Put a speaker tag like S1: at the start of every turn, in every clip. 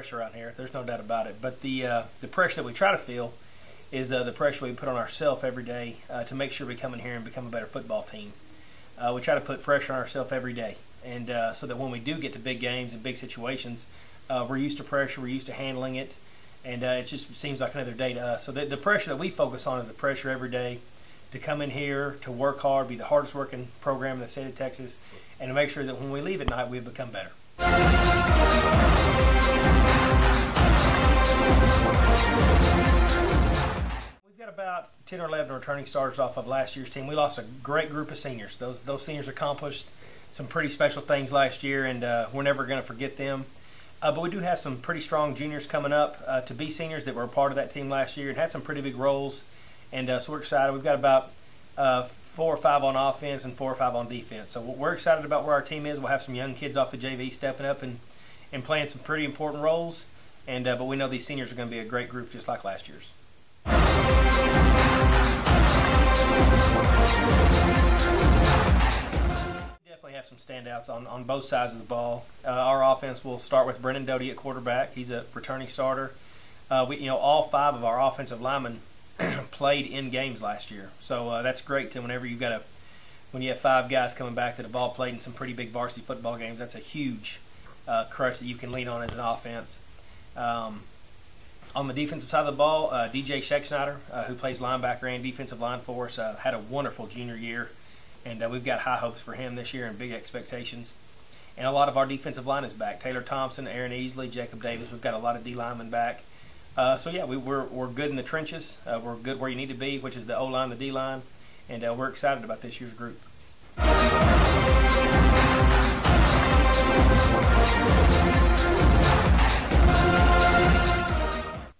S1: pressure around here. There's no doubt about it. But the pressure that we try to feel is the pressure we put on ourselves every day to make sure we come in here and become a better football team. We try to put pressure on ourselves every day, and so that when we do get to big games and big situations, we're used to pressure, we're used to handling it, and it just seems like another day to us. So the pressure that we focus on is the pressure every day to come in here, to work hard, be the hardest working program in the state of Texas, and to make sure that when we leave at night, we've become better. We've got about 10 or 11 returning starters off of last year's team. We lost a great group of seniors. Those seniors accomplished some pretty special things last year, and we're never going to forget them. But we do have some pretty strong juniors coming up to be seniors that were a part of that team last year and had some pretty big roles. And so we're excited. We've got about 4 or 5 on offense and 4 or 5 on defense. So we're excited about where our team is. We'll have some young kids off the JV stepping up and playing some pretty important roles. And but we know these seniors are going to be a great group just like last year's. Definitely have some standouts on both sides of the ball. Our offense will start with Brennan Doty at quarterback. He's a returning starter. All 5 of our offensive linemen played in games last year, so that's great. Whenever when you have 5 guys coming back that have all played in some pretty big varsity football games, that's a huge crutch that you can lean on as an offense. On the defensive side of the ball, DJ Scheckschneider, who plays linebacker and defensive line for us, had a wonderful junior year, and we've got high hopes for him this year and big expectations. And a lot of our defensive line is back. Taylor Thompson, Aaron Easley, Jacob Davis. We've got a lot of D linemen back. So yeah, we're good in the trenches. We're good where you need to be, which is the O-line, the D-line, and we're excited about this year's group.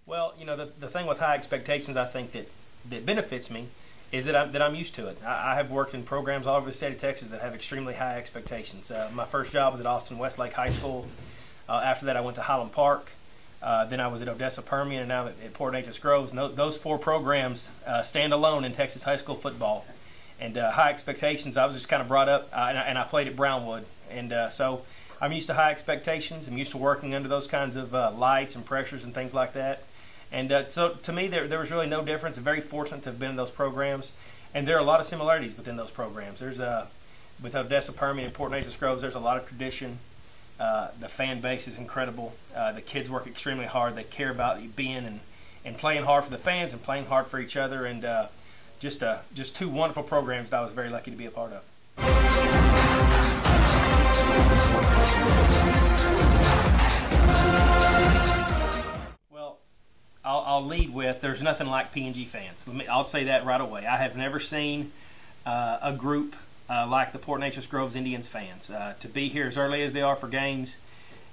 S1: Well, the thing with high expectations, I think that benefits me is that I'm used to it. I have worked in programs all over the state of Texas that have extremely high expectations. My first job was at Austin Westlake High School. After that, I went to Highland Park. Then I was at Odessa Permian, and now at Port Neches Groves. And those 4 programs stand alone in Texas high school football. And high expectations, I was just kind of brought up, and I played at Brownwood. And so I'm used to high expectations. I'm used to working under those kinds of lights and pressures and things like that. And so to me, there was really no difference. I'm very fortunate to have been in those programs. And there are a lot of similarities within those programs. With Odessa Permian and Port Neches Groves, there's a lot of tradition. The fan base is incredible. The kids work extremely hard. They care about being and playing hard for the fans and playing hard for each other. And just 2 wonderful programs that I was very lucky to be a part of. Well, I'll lead with there's nothing like PNG fans. I'll say that right away. I have never seen a group like the Port Neches Groves Indians fans. To be here as early as they are for games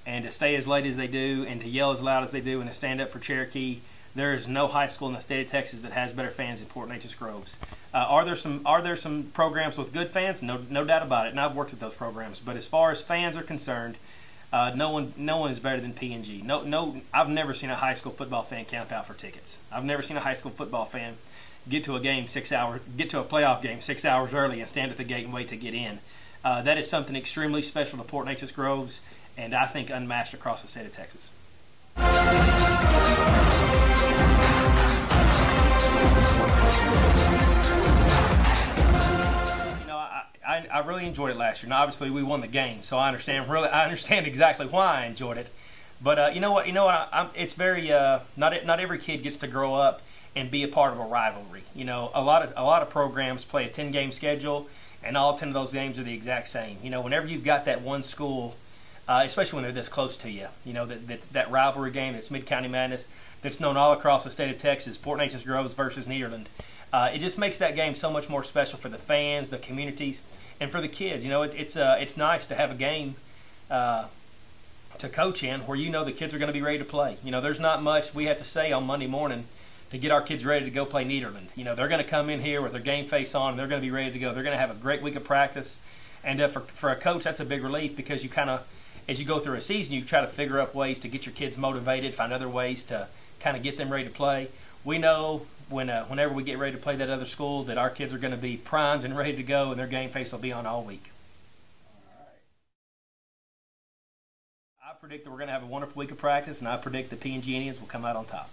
S1: and to stay as late as they do and to yell as loud as they do and to stand up for Cherokee, there is no high school in the state of Texas that has better fans than Port Neches Groves. Are there some programs with good fans? No doubt about it, and I've worked at those programs. But as far as fans are concerned, no one is better than PNG. No, I've never seen a high school football fan camp out for tickets. I've never seen a high school football fan get to a playoff game 6 hours early and stand at the gate and wait to get in. That is something extremely special to Port Neches Groves, and I think unmatched across the state of Texas. I really enjoyed it last year. Now, obviously, we won the game, so I understand exactly why I enjoyed it. But you know what? It's very not every kid gets to grow up and be a part of a rivalry. A lot of programs play a 10-game schedule, and all 10 of those games are the exact same. Whenever you've got that one school, especially when they're this close to you, that rivalry game, that's Mid-County Madness, that's known all across the state of Texas, Port Neches Groves versus Nederland. It just makes that game so much more special for the fans, the communities, and for the kids. It's nice to have a game to coach in where the kids are going to be ready to play. There's not much we have to say on Monday morning to get our kids ready to go play Nederland. They're going to come in here with their game face on, and they're going to be ready to go. They're going to have a great week of practice. And for a coach, that's a big relief because you kind of, as you go through a season, you try to figure out ways to get your kids motivated, find other ways to kind of get them ready to play. We know whenever we get ready to play that other school that our kids are going to be primed and ready to go, and their game face will be on all week. I predict that we're going to have a wonderful week of practice, and I predict the PNG Indians will come out on top.